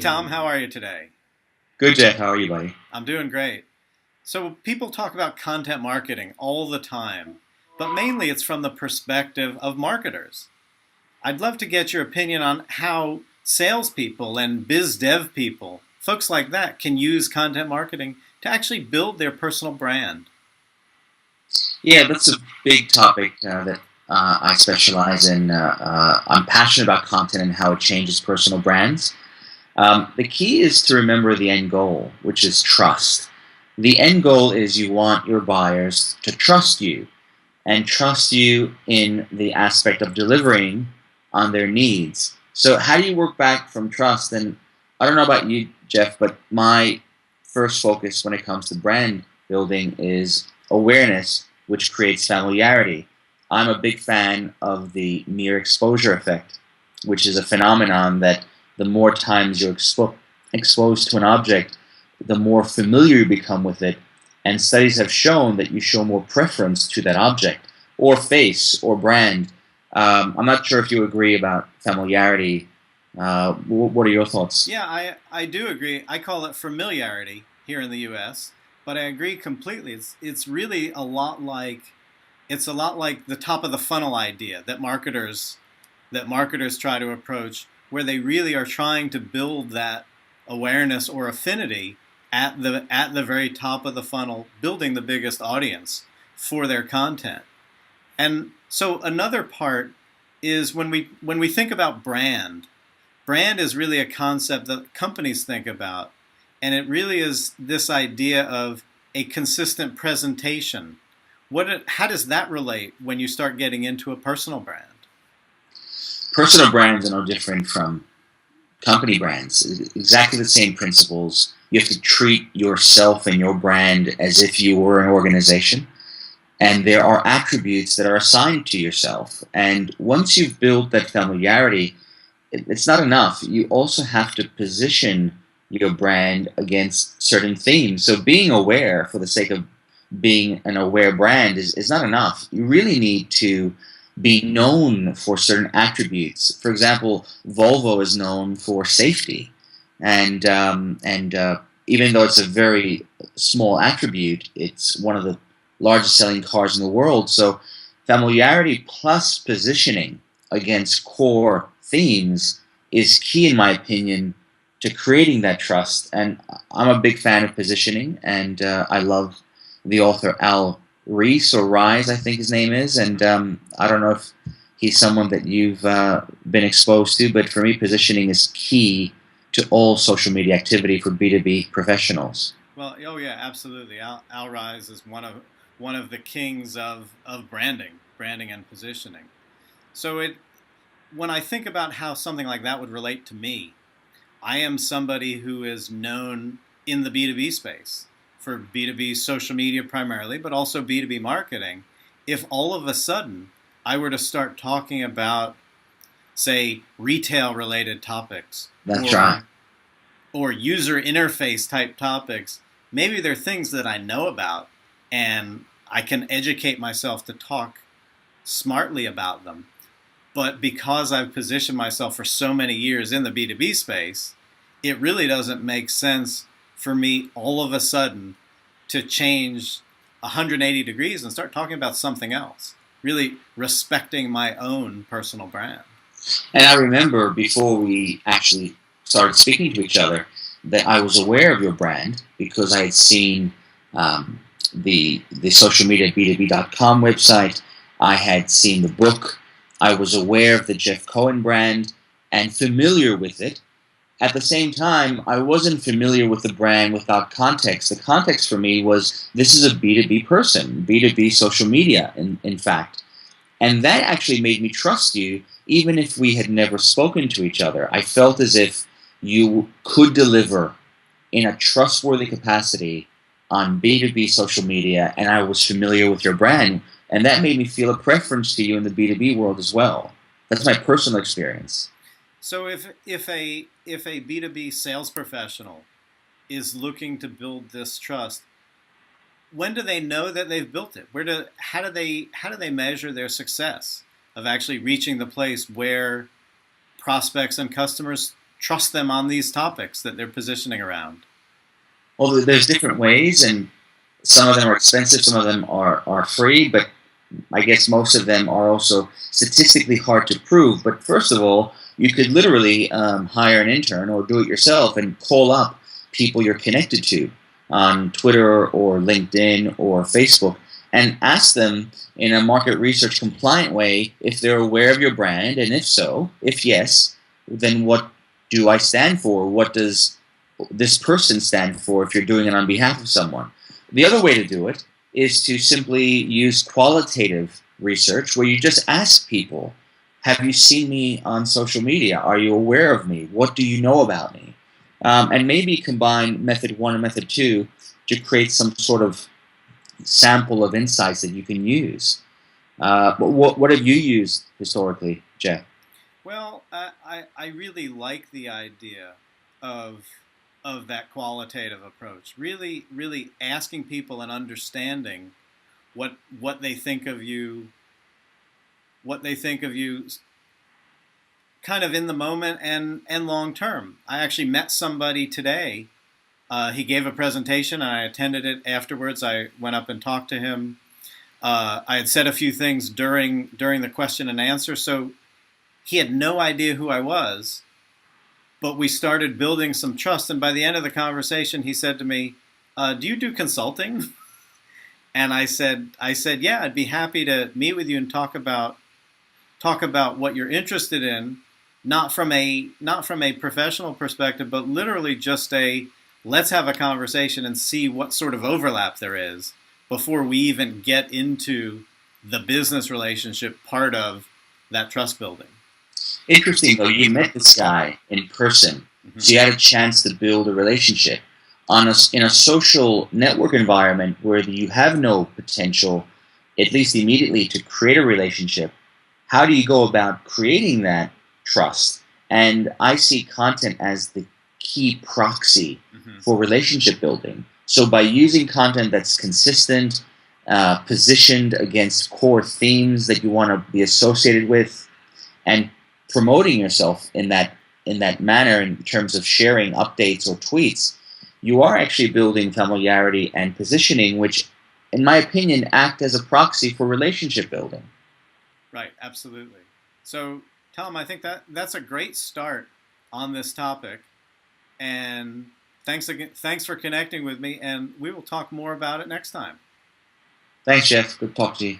Tom, how are you today? Good, Jeff. How are you, buddy? I'm doing great. So, people talk about content marketing all the time, but mainly it's from the perspective of marketers. I'd love to get your opinion on how salespeople and biz dev people, folks like that, can use content marketing to actually build their personal brand. Yeah, that's a big topic that I specialize in. I'm passionate about content and how it changes personal brands. The key is to remember the end goal, which is trust. The end goal is you want your buyers to trust you and trust you in the aspect of delivering on their needs. So, how do you work back from trust? And I don't know about you, Jeff, but my first focus when it comes to brand building is awareness, which creates familiarity. I'm a big fan of the mere exposure effect, which is a phenomenon that the more times you're exposed to an object, the more familiar you become with it. And studies have shown that you show more preference to that object or face or brand. I'm not sure if you agree about familiarity. What are your thoughts? Yeah, I do agree. I call it familiarity here in the US, but I agree completely. It's really a lot like the top of the funnel idea that marketers try to approach, where they really are trying to build that awareness or affinity at the very top of the funnel, building the biggest audience for their content. And so another part is when we think about brand is really a concept that companies think about, and it really is this idea of a consistent presentation. How does that relate when you start getting into a personal brand? Personal brands are no different from company brands. Exactly the same principles. You have to treat yourself and your brand as if you were an organization. And there are attributes that are assigned to yourself. And once you've built that familiarity, it's not enough. You also have to position your brand against certain themes. So being aware for the sake of being an aware brand is not enough. You really need to be known for certain attributes. For example, Volvo is known for safety, and even though it's a very small attribute, it's one of the largest selling cars in the world. So familiarity plus positioning against core themes is key, in my opinion, to creating that trust. And I'm a big fan of positioning, and I love the author Al Reese or Rise, I think his name is. And I don't know if he's someone that you've been exposed to, but for me, positioning is key to all social media activity for B2B professionals. Well, oh yeah, absolutely. Al Rise is one of the kings of branding and positioning. So when I think about how something like that would relate to me, I am somebody who is known in the B2B space for B2B social media primarily, but also B2B marketing. If all of a sudden I were to start talking about, say, retail related topics That's right. or user interface type topics, maybe they're things that I know about and I can educate myself to talk smartly about them. But because I've positioned myself for so many years in the B2B space, it really doesn't make sense for me all of a sudden to change 180 degrees and start talking about something else, really respecting my own personal brand. And I remember before we actually started speaking to each other that I was aware of your brand because I had seen the social media B2B.com website. I had seen the book. I was aware of the Jeff Cohen brand and familiar with it. At the same time, I wasn't familiar with the brand without context. The context for me was this is a B2B person, B2B social media, in fact. And that actually made me trust you, even if we had never spoken to each other. I felt as if you could deliver in a trustworthy capacity on B2B social media, and I was familiar with your brand. And that made me feel a preference to you in the B2B world as well. That's my personal experience. So if a B2B sales professional is looking to build this trust, when do they know that they've built it? How do they measure their success of actually reaching the place where prospects and customers trust them on these topics that they're positioning around? Well, there's different ways, and some of them are expensive, some of them are free, but I guess most of them are also statistically hard to prove. But first of all, you could literally hire an intern or do it yourself and call up people you're connected to on Twitter or LinkedIn or Facebook and ask them in a market research compliant way if they're aware of your brand, and if so, if yes, then what do I stand for? What does this person stand for if you're doing it on behalf of someone? The other way to do it is to simply use qualitative research where you just ask people, have you seen me on social media? Are you aware of me? What do you know about me? And maybe combine method 1 and method 2 to create some sort of sample of insights that you can use. But what have you used historically, Jeff? Well, I really like the idea of that qualitative approach. Really asking people and understanding what they think of you, kind of in the moment and long term. I actually met somebody today. He gave a presentation, and I attended it afterwards. I went up and talked to him. I had said a few things during the question and answer, so he had no idea who I was, but we started building some trust. And by the end of the conversation, he said to me, "Do you do consulting?" And I said, "Yeah, I'd be happy to meet with you and talk about what you're interested in, not from a professional perspective, but literally just let's have a conversation and see what sort of overlap there is before we even get into the business relationship part of that trust building." Interesting, though, you met this guy in person, so you had a chance to build a relationship. In a social network environment where you have no potential, at least immediately, to create a relationship, how do you go about creating that trust? And I see content as the key proxy for relationship building. So by using content that's consistent, positioned against core themes that you want to be associated with, and promoting yourself in that manner in terms of sharing updates or tweets, you are actually building familiarity and positioning, which, in my opinion, act as a proxy for relationship building. Right, absolutely. So, Tom, I think that's a great start on this topic. And thanks for connecting with me, and we will talk more about it next time. Thanks, Jeff. Good to talk to you.